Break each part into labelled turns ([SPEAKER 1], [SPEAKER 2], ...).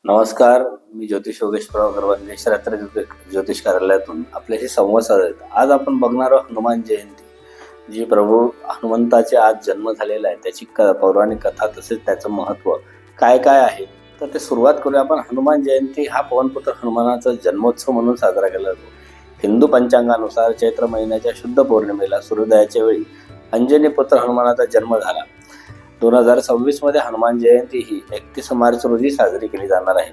[SPEAKER 1] नमस्कार. मी ज्योतिष योगेश्वरराव अगरवाल, श्रात्र ज्योतिष कार्यालयातून आपल्याशी संवाद साधत. आज आपण बघणार आहोत हनुमान जयंती, जी प्रभू हनुमंताचे आज जन्म झालेला आहे, त्याची पौराणिक कथा तसेच त्याचं महत्त्व काय काय आहे. तर ते सुरुवात करूया आपण. हनुमान जयंती हा पवनपुत्र हनुमानाचा जन्मोत्सव म्हणून साजरा केला जातो. हिंदू पंचांगानुसार चैत्र महिन्याच्या शुद्ध पौर्णिमेला सूर्योदयाच्या वेळी अंजनी पुत्र हनुमानाचा जन्म झाला. 2026 मध्ये हनुमान जयंती ही 31 मार्च रोजी साजरी केली जाणार आहे.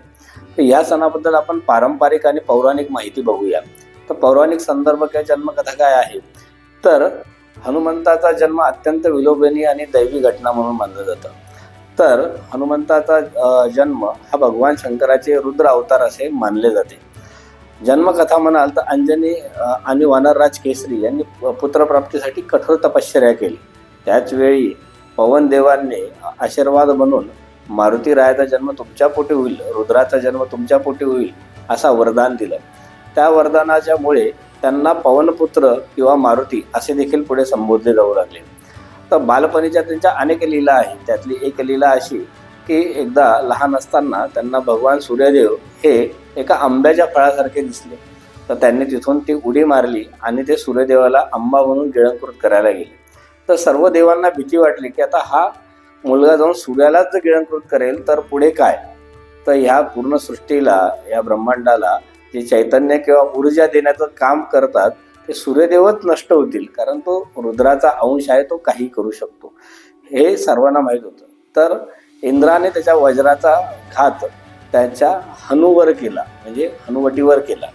[SPEAKER 1] तर या सणाबद्दल आपण पारंपरिक आणि पौराणिक माहिती बघूया. तर पौराणिक संदर्भ किंवा जन्मकथा काय आहे, तर हनुमंताचा जन्म अत्यंत विलोभनीय आणि दैवी घटना म्हणून मानलं जातं. तर हनुमंताचा जन्म हा भगवान शंकराचे रुद्र अवतार असे मानले जाते. जन्मकथा म्हणाल तर अंजनी आणि वानरराज केसरी यांनी पुत्रप्राप्तीसाठी कठोर तपश्चर्या केली. त्याच वेळी पवन देवांनी आशीर्वाद बनून मारुती रायाचा जन्म तुमच्या पोटी होईल, रुद्राचा जन्म तुमच्या पोटी होईल असा वरदान दिलं. त्या वरदानाच्यामुळे त्यांना पवनपुत्र किंवा मारुती असे देखील पुढे संबोधले जाऊ लागले. तर बालपणीच्या त्यांच्या अनेक लीला आहेत. त्यातली एक लीला अशी की एकदा लहान असताना त्यांना भगवान सूर्यदेव हे एका आंब्याच्या फळासारखे दिसले. तर त्यांनी तिथून ती उडी मारली आणि ते सूर्यदेवाला आंबा म्हणून गिळंकृत करायला गेले. तर सर्व देवांना भीती वाटली की आता हा मुलगा जाऊन सूर्यालाच जर गिळंकृत करेल तर पुढे काय. तर ह्या पूर्ण सृष्टीला, या ब्रह्मांडाला जे चैतन्य किंवा ऊर्जा देण्याचं काम करतात ते सूर्यदेवच नष्ट होतील, कारण तो रुद्राचा अंश आहे, तो काही करू शकतो, हे सर्वांना माहीत होतं. तर इंद्राने त्याच्या वज्राचा घात त्याच्या हनुवर केला, म्हणजे हनुवटीवर केला,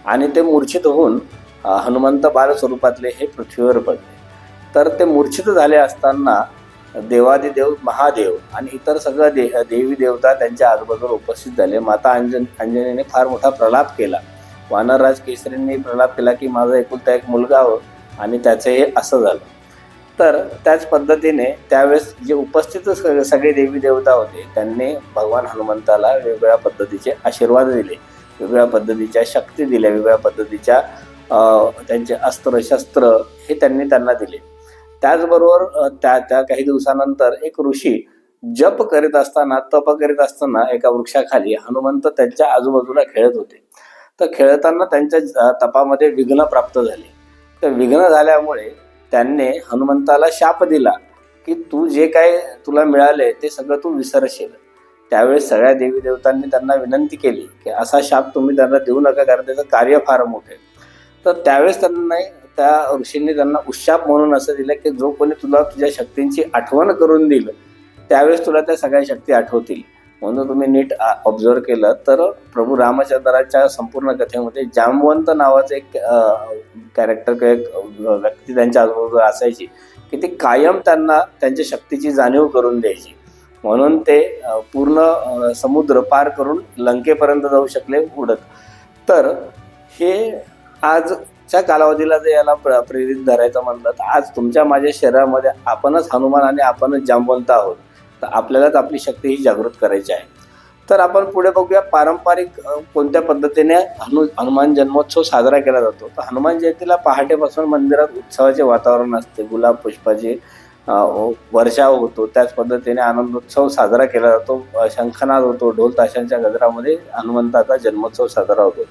[SPEAKER 1] आणि ते मूर्छित होऊन हनुमंत बाल स्वरूपातले हे पृथ्वीवर पडले. तर ते मूर्छित झाले असताना देवादिदेव, महादेव आणि इतर सगळं देवी देवता त्यांच्या आजूबाजूला उपस्थित झाले. माता अंजनीने फार मोठा प्रलाप केला. वानरराज केसरींनी प्रलाप केला की माझा एकुलता एक मुलगा हो, आणि त्याचं हे असं झालं. तर त्याच पद्धतीने त्यावेळेस जे उपस्थित सगळे देवी देवता होते त्यांनी भगवान हनुमंताला वेगवेगळ्या पद्धतीचे आशीर्वाद दिले, वेगवेगळ्या पद्धतीच्या शक्ती दिल्या, वेगवेगळ्या पद्धतीच्या त्यांचे अस्त्र शस्त्र हे त्यांना दिले. त्याचबरोबर त्या काही दिवसानंतर एक ऋषी जप करीत असताना, तप करीत असताना एका वृक्षाखाली हनुमंत त्यांच्या आजूबाजूला खेळत होते. तर खेळताना त्यांच्या तपामध्ये विघ्न प्राप्त झाले. तर विघ्न झाल्यामुळे त्यांनी हनुमंताला शाप दिला की तू जे काय तुला मिळाले ते सगळं तू विसरशील. त्यावेळेस सगळ्या देवी देवतांनी त्यांना विनंती केली की असा शाप तुम्ही त्यांना देऊ नका, कारण त्याचं कार्य फार मोठे. तर त्यावेळेस त्या ऋषींनी त्यांना उशाप म्हणून असं दिलं की जो कोणी तुला तुझ्या शक्तींची आठवण करून दिलं त्यावेळेस तुला त्या सगळ्या शक्ती आठवतील. म्हणून तुम्ही नीट ऑब्झर्व केलं तर प्रभू रामचंद्राच्या संपूर्ण कथेमध्ये जामवंत नावाचं एक कॅरेक्टर किंवा एक व्यक्ती त्यांच्या आजूबाजूला असायची की ती कायम त्यांना त्यांच्या शक्तीची जाणीव करून द्यायची. म्हणून ते पूर्ण समुद्र पार करून लंकेपर्यंत जाऊ शकले उडत. तर हे आजच्या कालावधीला जर याला प्रेरित धरायचं म्हणलं तर आज तुमच्या माझ्या शरीरामध्ये आपणच हनुमान आणि आपणच जामवंत आहोत. तर आपल्यालाच आपली शक्ती ही जागृत करायची आहे. तर आपण पुढे बघूया पारंपरिक कोणत्या पद्धतीने हनुमान जन्मोत्सव साजरा केला जातो. तर हनुमान जयंतीला पहाटेपासून मंदिरात उत्सवाचे वातावरण असते, गुलाब पुष्पाचे वर्षाव होतो, त्याच पद्धतीने आनंदोत्सव साजरा केला जातो, शंखनाद होतो, ढोल ताशांच्या गजरामध्ये हनुमंताचा जन्मोत्सव साजरा होतो.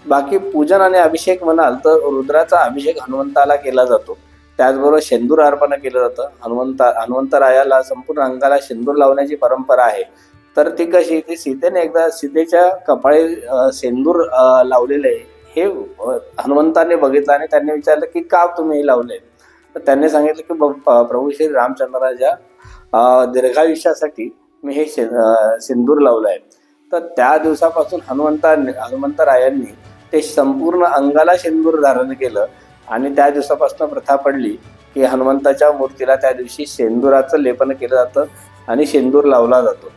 [SPEAKER 1] बाकी पूजन आणि अभिषेक म्हणाल तर रुद्राचा अभिषेक हनुमंताला केला जातो. त्याचबरोबर शेंदूर अर्पण केलं जातं. हनुमंतरायाला संपूर्ण अंगाला शेंदूर लावण्याची परंपरा आहे. तर ती कशी, ती सीतेने एकदा सीतेच्या कपाळी शेंदूर लावलेले हे हनुमंताने बघितलं आणि त्यांनी विचारलं की का तुम्ही हे लावले. तर त्यांनी सांगितलं की प्रभू श्री रामचंद्राच्या दीर्घायुष्यासाठी मी हे शेंदूर लावलं आहे. तर त्या दिवसापासून हनुमंतरायांनी ते संपूर्ण अंगाला शेंदूर धारण केलं आणि त्या दिवसापासून प्रथा पडली की हनुमंताच्या मूर्तीला त्या दिवशी शेंदुराचं लेपन केलं जातं आणि शेंदूर लावला जातो.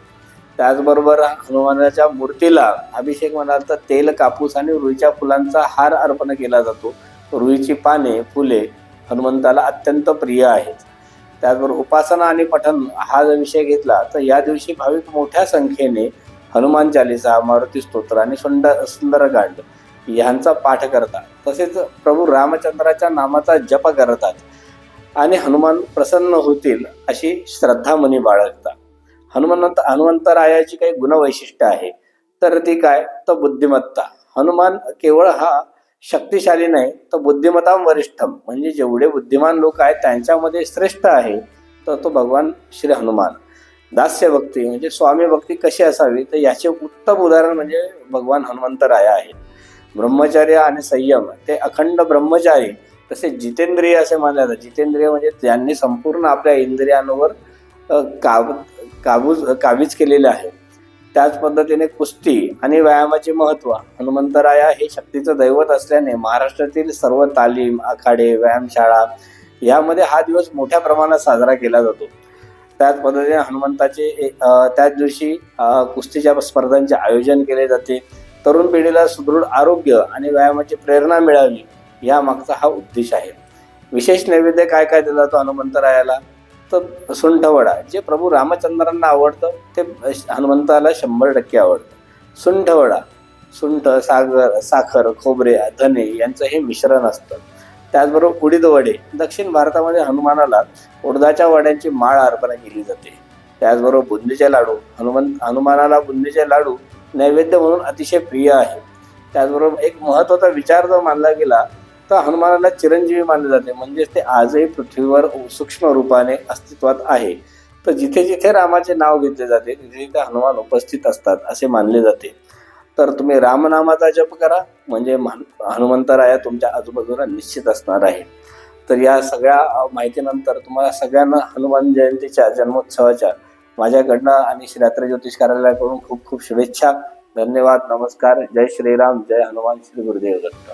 [SPEAKER 1] त्याचबरोबर हनुमानाच्या मूर्तीला अभिषेक म्हणाल तर तेल, कापूस आणि रुईच्या फुलांचा हार अर्पण केला जातो. रुईची पाने, फुले हनुमंताला अत्यंत प्रिय आहेत. त्याचबरोबर उपासना आणि पठण हा जर विषय घेतला तर या दिवशी भाविक मोठ्या संख्येने हनुमान चालीसा, मारुती स्तोत्र आणि सुंदरकांड ह्यांचा पाठ करतात. तसेच प्रभू रामचंद्राच्या नामाचा जप करतात आणि हनुमान प्रसन्न होतील अशी श्रद्धा मनी बाळगतात. हनुमंतरायाची काही गुणवैशिष्ट्य आहे, तर ती काय, तर बुद्धिमत्ता. हनुमान केवळ हा शक्तिशाली नाही, तर बुद्धिमत्ता वरिष्ठम, म्हणजे जेवढे बुद्धिमान लोक आहेत त्यांच्यामध्ये श्रेष्ठ आहे तर तो भगवान श्री हनुमान. दास्य भक्ती म्हणजे स्वामी भक्ती कशी असावी, तर याचे उत्तम उदाहरण म्हणजे भगवान हनुमंतराया आहेत. ब्रह्मचर्य आणि संयम, ते अखंड ब्रह्मचारी. तसेच जितेंद्रिय असे मानले जातात. जितेंद्रिय म्हणजे ज्यांनी संपूर्ण आपल्या इंद्रियांवर काबीज केलेले आहे. त्याच पद्धतीने कुस्ती आणि व्यायामाचे महत्त्व. हनुमंतराया हे शक्तीचं दैवत असल्याने महाराष्ट्रातील सर्व तालीम, आखाडे, व्यायामशाळा यामध्ये हा दिवस मोठ्या प्रमाणात साजरा केला जातो. त्याच पद्धतीने हनुमंताचे त्याच दिवशी कुस्तीच्या स्पर्धांचे आयोजन केले जाते. तरुण पिढीला सुदृढ आरोग्य आणि व्यायामाची प्रेरणा मिळावी, या मागचा हा उद्देश आहे. विशेष नैवेद्य काय काय दिला जातो हनुमंतरायाला, तर सुंठवडा, जे प्रभू रामचंद्रांना आवडतं ते हनुमंताला 100% आवडतं. सुंठवडा, सुंठ, साखर, खोबरे, धने यांचं हे मिश्रण असतं. त्याचबरोबर उडीद वडे, दक्षिण भारतामध्ये हनुमानाला उडदाच्या वड्यांची माळ अर्पण केली जाते. त्याचबरोबर बुंदीचे लाडू, हनुमानाला बुंदीचे लाडू नैवेद्य म्हणून अतिशय प्रिय आहे. त्याचबरोबर एक महत्त्वाचा विचार जो मानला गेला, तर हनुमानाला चिरंजीवी मानले जाते, म्हणजे ते आजही पृथ्वीवर सूक्ष्म रूपाने अस्तित्वात आहे. तर जिथे जिथे रामाचे नाव घेतले जाते तिथे तिथे हनुमान उपस्थित असतात असे मानले जाते. तर तुम्ही रामनामाचा जप करा, म्हणजे हनुमंतराया तुमच्या आजूबाजूला निश्चित असणार आहे. तर या सगळ्या माहितीनंतर तुम्हाला सगळ्यांना हनुमान जयंतीच्या जन्मोत्सवाच्या माझ्याकडनं आणि श्रीरात्र ज्योतिष कार्यालयाकडून खूप खूप शुभेच्छा. धन्यवाद. नमस्कार. जय श्रीराम, जय हनुमान, श्री गुरुदेव दत्त.